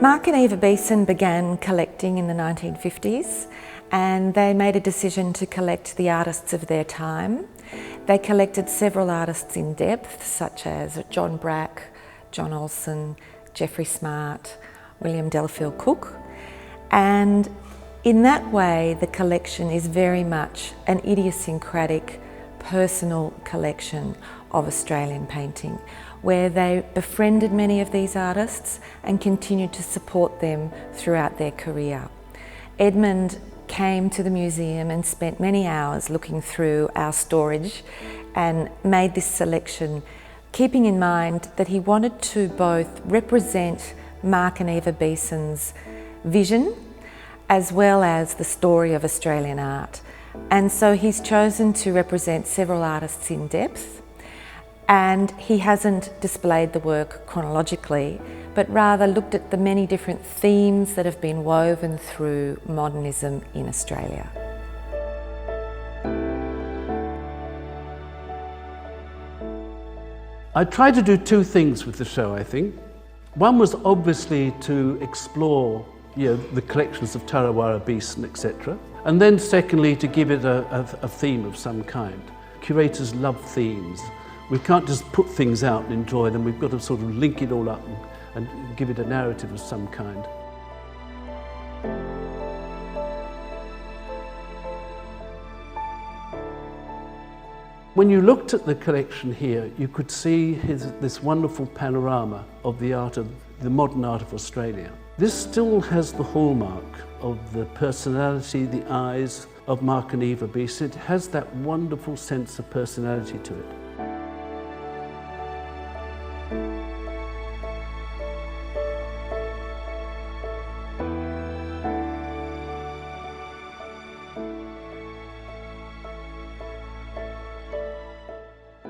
Mark and Eva Beeson began collecting in the 1950s, and they made a decision to collect the artists of their time. They collected several artists in depth, such as John Brack, John Olsen, Geoffrey Smart, William Delafield Cook, and in that way the collection is very much an idiosyncratic, personal collection of Australian painting, where they befriended many of these artists and continued to support them throughout their career. Edmund came to the museum and spent many hours looking through our storage and made this selection, keeping in mind that he wanted to both represent Mark and Eva Beeson's vision as well as the story of Australian art. And so he's chosen to represent several artists in depth, and he hasn't displayed the work chronologically, but rather looked at the many different themes that have been woven through modernism in Australia. I tried to do two things with the show, I think. One was obviously to explore the collections of TarraWarra, Beeson, etc. And then secondly, to give it a theme of some kind. Curators love themes. We can't just put things out and enjoy them. We've got to sort of link it all up and give it a narrative of some kind. When you looked at the collection here, you could see this wonderful panorama of the modern art of Australia. This still has the hallmark of the personality, the eyes of Mark and Eva Beeson. It has that wonderful sense of personality to it.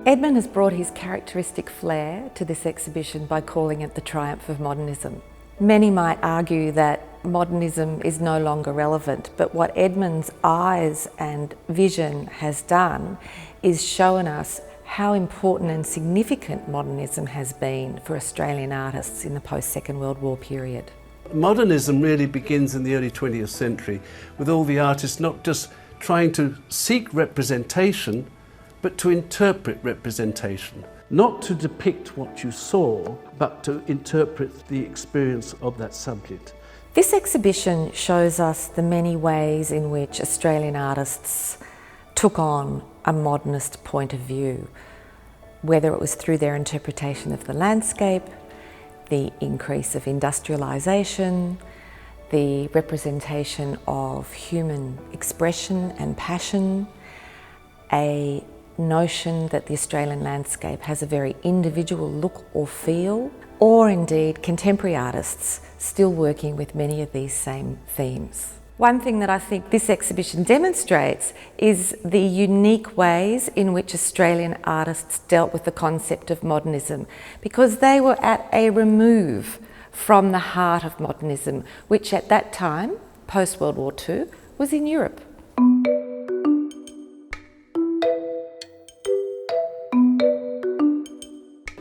Edmund has brought his characteristic flair to this exhibition by calling it the triumph of modernism. Many might argue that modernism is no longer relevant, but what Edmund's eyes and vision has done is shown us how important and significant modernism has been for Australian artists in the post-Second World War period. Modernism really begins in the early 20th century with all the artists not just trying to seek representation, but to interpret representation. Not to depict what you saw, but to interpret the experience of that subject. This exhibition shows us the many ways in which Australian artists took on a modernist point of view, whether it was through their interpretation of the landscape, the increase of industrialisation, the representation of human expression and passion, a notion that the Australian landscape has a very individual look or feel, or indeed contemporary artists still working with many of these same themes. One thing that I think this exhibition demonstrates is the unique ways in which Australian artists dealt with the concept of modernism, because they were at a remove from the heart of modernism, which at that time, post-World War II, was in Europe.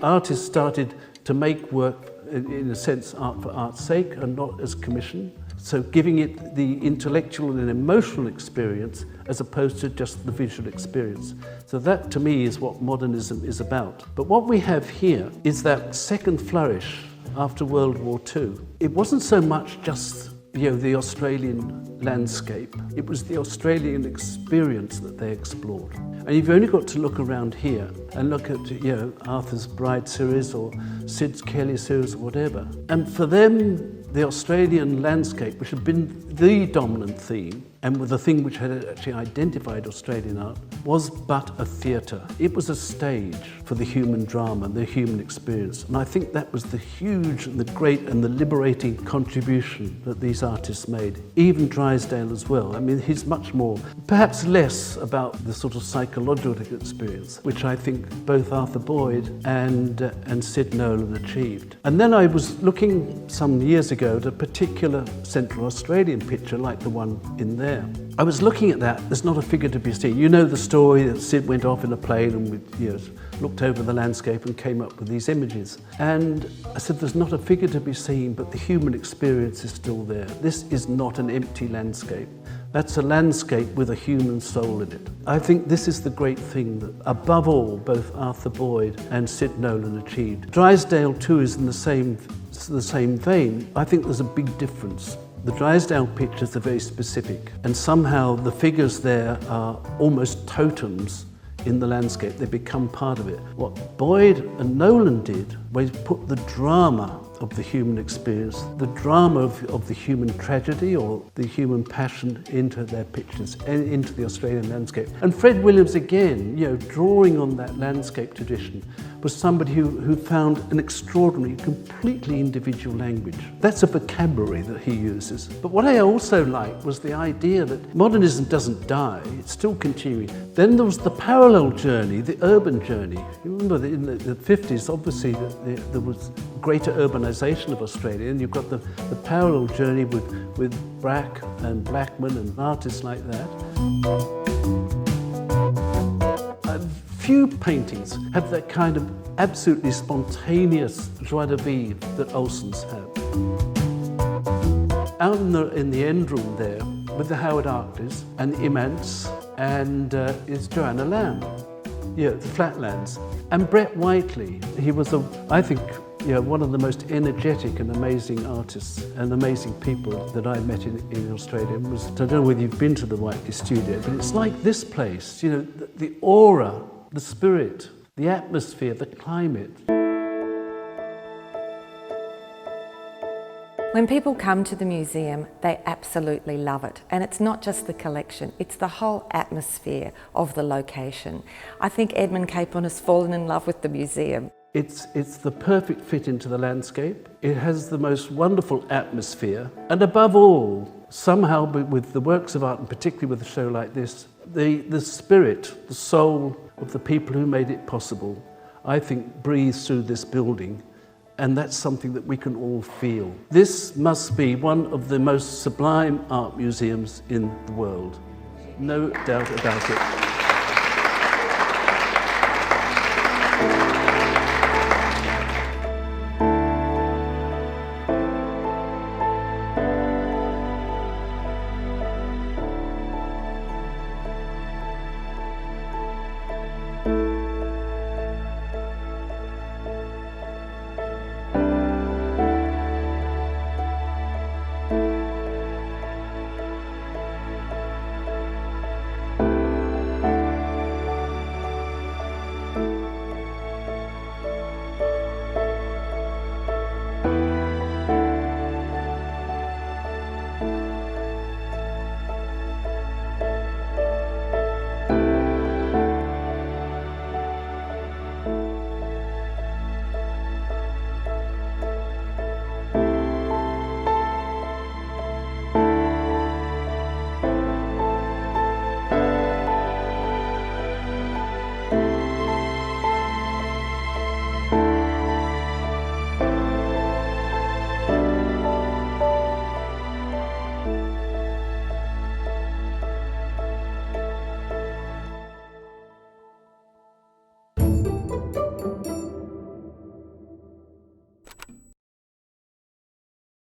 Artists started to make work, in a sense, art for art's sake and not as commission. So giving it the intellectual and emotional experience as opposed to just the visual experience. So that to me is what modernism is about. But what we have here is that second flourish after World War II. It wasn't so much just the Australian landscape. It was the Australian experience that they explored. And you've only got to look around here and look at Arthur's Bride series or Sid Kelly series or whatever. And for them, the Australian landscape, which had been the dominant theme, and the thing which had actually identified Australian art, was but a theatre. It was a stage for the human drama, the human experience. And I think that was the huge and the great and the liberating contribution that these artists made. Even Drysdale as well. I mean, he's much more, perhaps less about the sort of psychological experience, which I think both Arthur Boyd and Sid Nolan achieved. And then I was looking some years ago at a particular Central Australian picture like the one in there. I was looking at that. There's not a figure to be seen. You know the story that Sid went off in a plane and looked over the landscape and came up with these images. And I said, there's not a figure to be seen, but the human experience is still there. This is not an empty landscape. That's a landscape with a human soul in it. I think this is the great thing that, above all, both Arthur Boyd and Sid Nolan achieved. Drysdale too is in the same vein. I think there's a big difference. The Drysdale pictures are very specific, and somehow the figures there are almost totems in the landscape. They become part of it. What Boyd and Nolan did was put the drama of the human experience, the drama of the human tragedy or the human passion into their pictures and into the Australian landscape. And Fred Williams, again, drawing on that landscape tradition, was somebody who found an extraordinary, completely individual language. That's a vocabulary that he uses. But what I also liked was the idea that modernism doesn't die, it's still continuing. Then there was the parallel journey, the urban journey. You remember that in the 50s, obviously, there was greater urbanisation of Australia, and you've got the parallel journey with Brack and Blackman and artists like that. Few paintings have that kind of absolutely spontaneous joie de vivre that Olsen's have. Out in the end room there, with the Howard Arcleys and Imants, and is Joanna Lamb, the Flatlands. And Brett Whiteley, he was, I think, one of the most energetic and amazing artists and amazing people that I met in Australia. I don't know whether you've been to the Whiteley studio, but it's like this place, the aura, the spirit, the atmosphere, the climate. When people come to the museum, they absolutely love it. And it's not just the collection, it's the whole atmosphere of the location. I think Edmund Capon has fallen in love with the museum. It's the perfect fit into the landscape. It has the most wonderful atmosphere. And above all, somehow with the works of art, and particularly with a show like this, the spirit, the soul of the people who made it possible, I think breathes through this building. And that's something that we can all feel. This must be one of the most sublime art museums in the world. No doubt about it.